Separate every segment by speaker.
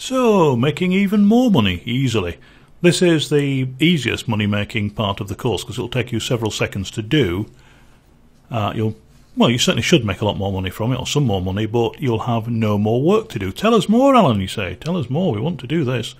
Speaker 1: So, making even more money easily. This is the easiest money-making part of the course because it'll take you several seconds to do. You certainly should make a lot more money from it, or some more money, but you'll have no more work to do. Tell us more, Alan, you say. Tell us more. We want to do this.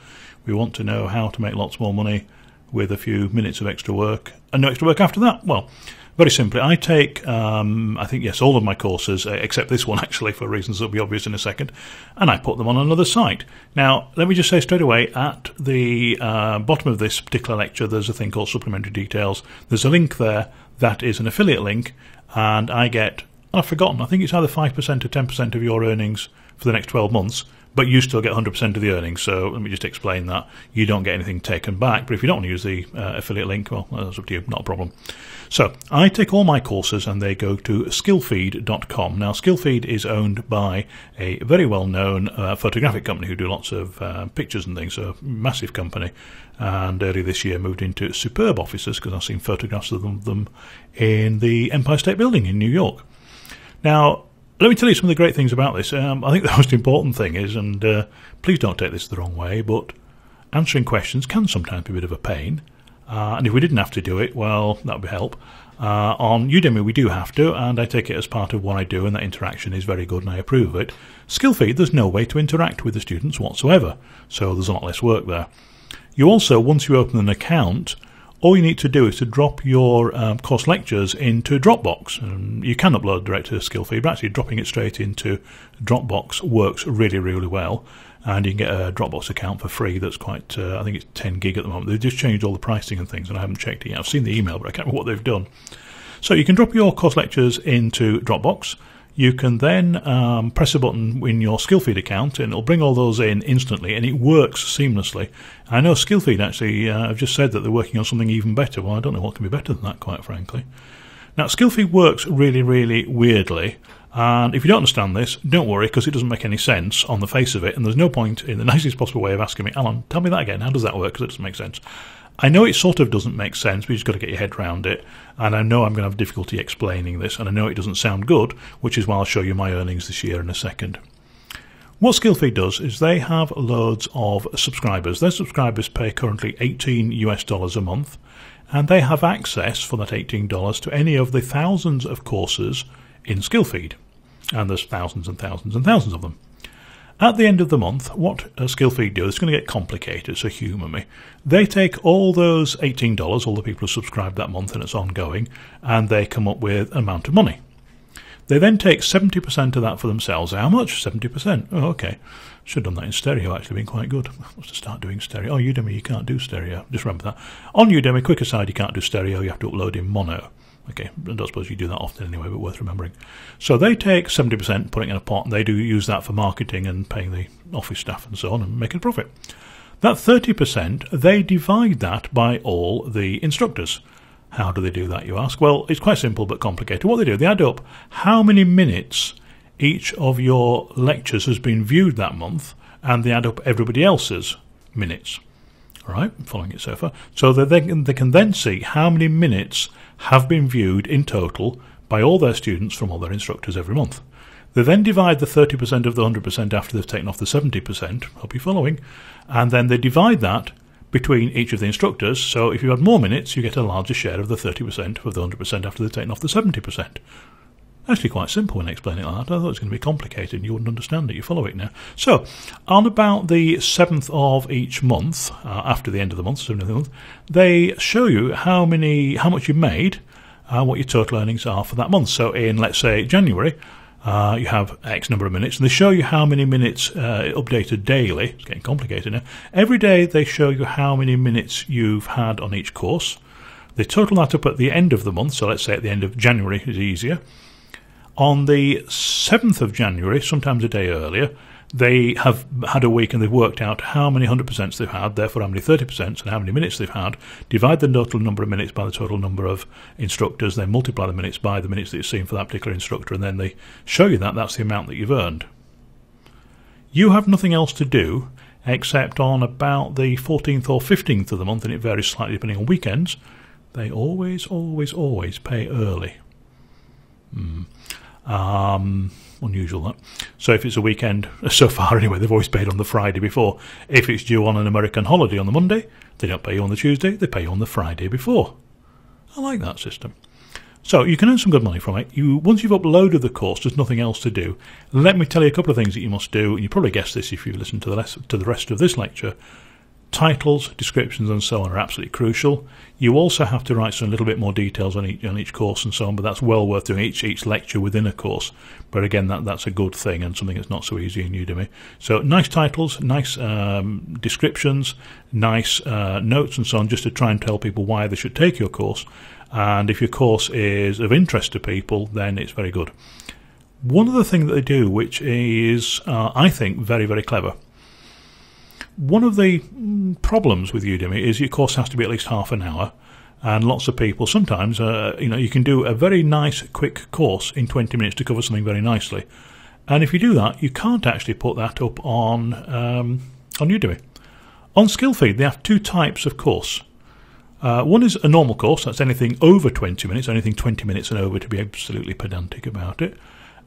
Speaker 1: We want to know how to make lots more money with a few minutes of extra work. And no extra work after that. Well, very simply, I take, I think, yes, all of my courses, except this one, actually, for reasons that will be obvious in a second, and I put them on another site. Now, let me just say straight away, at the bottom of this particular lecture, there's a thing called Supplementary Details. There's a link there that is an affiliate link, and I get, I've forgotten, I think it's either 5% or 10% of your earnings for the next 12 months, but you still get 100% of the earnings. So let me just explain that. You don't get anything taken back, but if you don't want to use the affiliate link, well, that's up to you, not a problem. So I take all my courses and they go to skillfeed.com. Now, Skillfeed is owned by a very well-known photographic company who do lots of pictures and things, a massive company. And earlier this year moved into superb offices because I've seen photographs of them in the Empire State Building in New York. Now, let me tell you some of the great things about this. I think the most important thing is, and please don't take this the wrong way, but answering questions can sometimes be a bit of a pain. And if we didn't have to do it, well, that would help. On Udemy, we do have to, and I take it as part of what I do, and that interaction is very good, and I approve of it. Skillfeed, there's no way to interact with the students whatsoever, so there's a lot less work there. You also, once you open an account, all you need to do is to drop your course lectures into Dropbox. You can upload direct to Skillfeed, but actually dropping it straight into Dropbox works really, really well. And you can get a Dropbox account for free that's quite, I think it's 10 gig at the moment. They've just changed all the pricing and things, and I haven't checked it yet. I've seen the email, but I can't remember what they've done. So you can drop your course lectures into Dropbox. You can then press a button in your Skillfeed account, and it'll bring all those in instantly, and it works seamlessly. I know Skillfeed actually have just said that they're working on something even better. Well, I don't know what can be better than that, quite frankly. Now, Skillfeed works really, really weirdly. And if you don't understand this, don't worry, because it doesn't make any sense on the face of it, and there's no point in the nicest possible way of asking me, Alan, tell me that again, how does that work, because it doesn't make sense. I know it sort of doesn't make sense, but you've just got to get your head around it, and I know I'm going to have difficulty explaining this, and I know it doesn't sound good, which is why I'll show you my earnings this year in a second. What Skillfeed does is they have loads of subscribers. Their subscribers pay currently $18 a month, and they have access for that $18 to any of the thousands of courses in Skillfeed, and there's thousands and thousands and thousands of them. At the end of the month, what Skillfeed do, it's going to get complicated, so humour me. They take all those $18, all the people who subscribed that month and it's ongoing, and they come up with an amount of money. They then take 70% of that for themselves. How much? 70%. Oh, okay. Should have done that in stereo, actually, been quite good. I must start doing stereo. Oh, Udemy, you can't do stereo. Just remember that. On Udemy, quick aside, you can't do stereo, you have to upload in mono. Okay, I don't suppose you do that often anyway, but worth remembering. So they take 70%, putting it in a pot, and they do use that for marketing and paying the office staff and so on and making a profit. That 30%, they divide that by all the instructors. How do they do that, you ask? Well, it's quite simple but complicated. What they do, they add up how many minutes each of your lectures has been viewed that month, and they add up everybody else's minutes. All right, following it so far. So they can then see how many minutes have been viewed in total by all their students from all their instructors every month. They then divide the 30% of the 100% after they've taken off the 70%, hope you're following, and then they divide that between each of the instructors. So if you had more minutes, you get a larger share of the 30% of the 100% after they've taken off the 70%. Actually quite simple when explaining it like that. I thought it was going to be complicated and you wouldn't understand it. You follow it now. So, on about the 7th of each month, after the end of the month, 7th of the month, they show you how much you made, what your total earnings are for that month. So in, let's say, January, you have X number of minutes, and they show you how many minutes updated daily. It's getting complicated now. Every day they show you how many minutes you've had on each course. They total that up at the end of the month, so let's say at the end of January is easier. On the 7th of January, sometimes a day earlier, they have had a week and they've worked out how many 100% they've had, therefore how many 30% and how many minutes they've had, divide the total number of minutes by the total number of instructors, then multiply the minutes by the minutes that you've seen for that particular instructor, and then they show you that that's the amount that you've earned. You have nothing else to do except on about the 14th or 15th of the month, and it varies slightly depending on weekends, they always pay early. unusual that. So if it's a weekend, so far anyway, they've always paid on the Friday before. If it's due on an American holiday on the Monday, they don't pay you on the Tuesday, they pay you on the Friday before. I like that system. So you can earn some good money from it. Once you've uploaded the course, there's nothing else to do. Let me tell you a couple of things that you must do, and you probably guessed this if you listen to the rest of this lecture. Titles, descriptions, and so on are absolutely crucial. You also have to write some little bit more details on each course and so on, but that's well worth doing each lecture within a course. But again, that's a good thing and something that's not so easy in Udemy. So nice titles, nice descriptions, nice notes and so on, just to try and tell people why they should take your course. And if your course is of interest to people, then it's very good. One other thing that they do, which is, I think, very, very clever. One of the problems with Udemy is your course has to be at least half an hour, and lots of people sometimes, you can do a very nice, quick course in 20 minutes to cover something very nicely. And if you do that, you can't actually put that up on Udemy. On SkillFeed, they have two types of course. One is a normal course, that's anything over 20 minutes, anything 20 minutes and over, to be absolutely pedantic about it.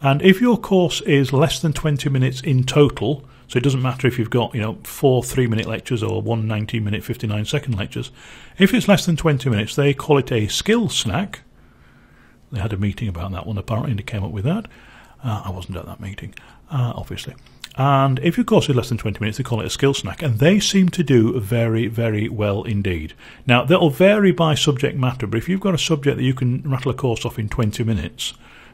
Speaker 1: And if your course is less than 20 minutes in total, so it doesn't matter if you've got 4 3-minute lectures or 1 19-minute 59-second lectures, if it's less than 20 minutes, they call it a skill snack. They had a meeting about that one apparently, and they came up with that. I wasn't at that meeting, obviously. And if your course is less than 20 minutes, they call it a skill snack, and they seem to do very, very well indeed. Now, that'll vary by subject matter, but if you've got a subject that you can rattle a course off in 20 minutes,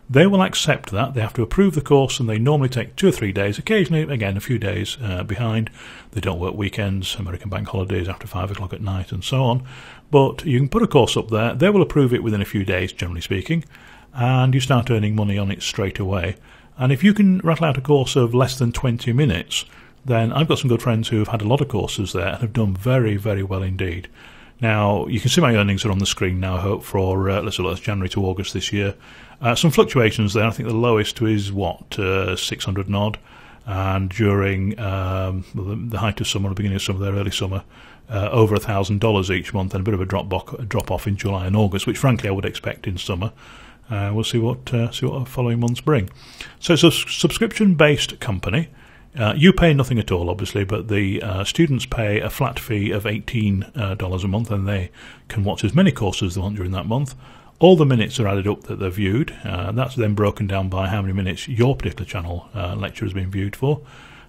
Speaker 1: they will accept that. They have to approve the course, and they normally take 2 or 3 days, occasionally, again, a few days behind. They don't work weekends, American bank holidays after 5 o'clock at night, and so on. But you can put a course up there. They will approve it within a few days, generally speaking, and you start earning money on it straight away. And if you can rattle out a course of less than 20 minutes, then I've got some good friends who have had a lot of courses there and have done very, very well indeed. Now, you can see my earnings are on the screen now, I hope, for, let's look, January to August this year. Some fluctuations there. I think the lowest is, 600 and odd. And during the height of summer, the beginning of summer, there, early summer, over $1,000 each month, and a bit of a drop off in July and August, which frankly I would expect in summer. We'll see what the following months bring. So it's a subscription-based company. You pay nothing at all, obviously, but the students pay a flat fee of $18 a month, and they can watch as many courses as they want during that month. All the minutes are added up that they're viewed. That's then broken down by how many minutes your particular channel lecture has been viewed for.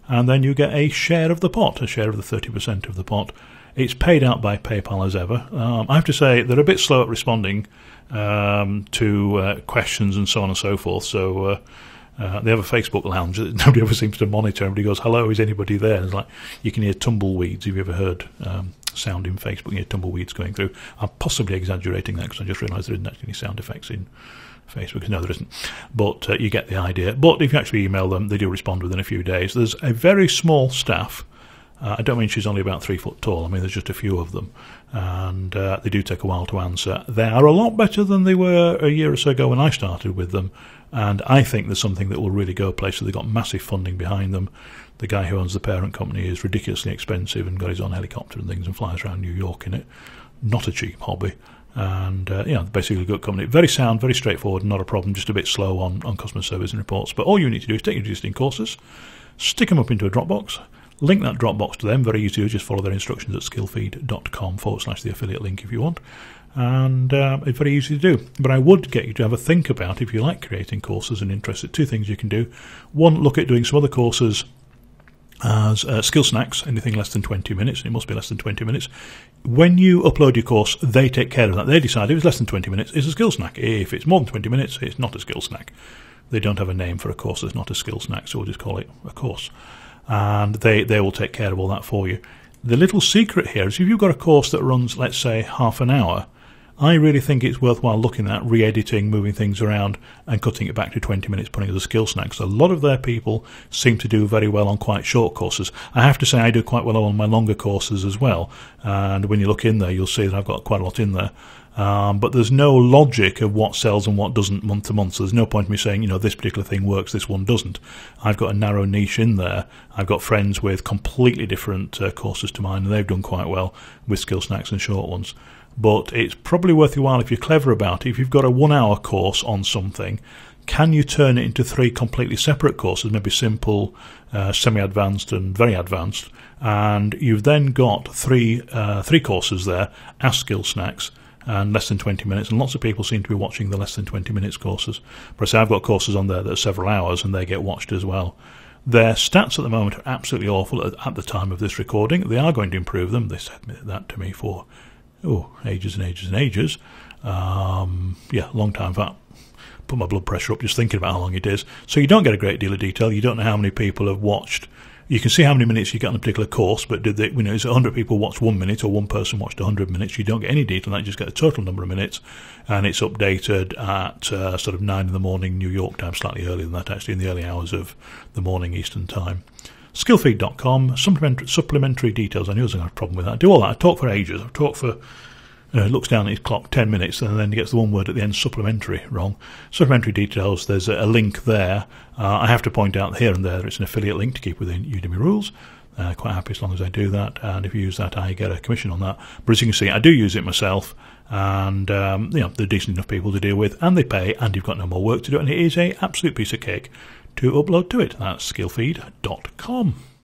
Speaker 1: And then you get a share of the pot, a share of the 30% of the pot. It's paid out by PayPal as ever. I have to say they're a bit slow at responding to questions and so on and so forth. So they have a Facebook lounge that nobody ever seems to monitor. Everybody goes, "Hello, is anybody there?" And it's like, you can hear tumbleweeds. Have you ever heard sound in Facebook? You hear tumbleweeds going through. I'm possibly exaggerating that because I just realised there isn't actually any sound effects in Facebook. No, there isn't. But you get the idea. But if you actually email them, they do respond within a few days. There's a very small staff. I don't mean she's only about 3 foot tall. I mean, there's just a few of them. And they do take a while to answer. They are a lot better than they were a year or so ago when I started with them. And I think there's something that will really go places. They've got massive funding behind them. The guy who owns the parent company is ridiculously expensive and got his own helicopter and things and flies around New York in it. Not a cheap hobby. And, basically a good company. Very sound, very straightforward, not a problem, just a bit slow on customer service and reports. But all you need to do is take your existing courses, stick them up into a Dropbox, link that Dropbox to them. Very easy to just follow their instructions at skillfeed.com/the affiliate link if you want. And it's very easy to do. But I would get you to have a think about, if you like creating courses and interested, 2 things you can do. One, look at doing some other courses as skill snacks, anything less than 20 minutes, and it must be less than 20 minutes. When you upload your course, they take care of that. They decide if it's less than 20 minutes, it's a skill snack. If it's more than 20 minutes, it's not a skill snack. They don't have a name for a course that's not a skill snack, so we'll just call it a course. And they will take care of all that for you. The little secret here is if you've got a course that runs, let's say, half an hour, I really think it's worthwhile looking at re-editing, moving things around and cutting it back to 20 minutes, putting it as a skill snack. So a lot of their people seem to do very well on quite short courses. I have to say I do quite well on my longer courses as well. And when you look in there, you'll see that I've got quite a lot in there. But there's no logic of what sells and what doesn't month to month. So there's no point in me saying, this particular thing works, this one doesn't. I've got a narrow niche in there. I've got friends with completely different courses to mine, and they've done quite well with skill snacks and short ones. But it's probably worth your while, if you're clever about it, if you've got a 1 hour course on something, can you turn it into 3 completely separate courses, maybe simple, semi-advanced and very advanced, and you've then got three courses there as skill snacks and less than 20 minutes, and lots of people seem to be watching the less than 20 minutes courses. But I say I've got courses on there that are several hours and they get watched as well. Their stats at the moment are absolutely awful at the time of this recording. They are going to improve them. They said that to me for ages and ages and ages. Yeah, long time for that. Put my blood pressure up just thinking about how long it is. So you don't get a great deal of detail. You don't know how many people have watched. You can see how many minutes you get on a particular course, but is it 100 people watched 1 minute or one person watched 100 minutes? You don't get any detail. You just get the total number of minutes, and it's updated at sort of 9 in the morning New York time, slightly earlier than that actually, in the early hours of the morning Eastern time. Skillfeed.com, supplementary details. I knew I was going to have a problem with that. I do all that. I talk for ages. I've talked for looks down at his clock, 10 minutes, and then he gets the one word at the end, supplementary, wrong. Supplementary details, there's a link there. I have to point out here and there it's an affiliate link to keep within Udemy rules. Quite happy as long as I do that, and if you use that, I get a commission on that. But as you can see, I do use it myself, and they're decent enough people to deal with, and they pay, and you've got no more work to do, and it is an absolute piece of cake to upload to it. That's skillfeed.com.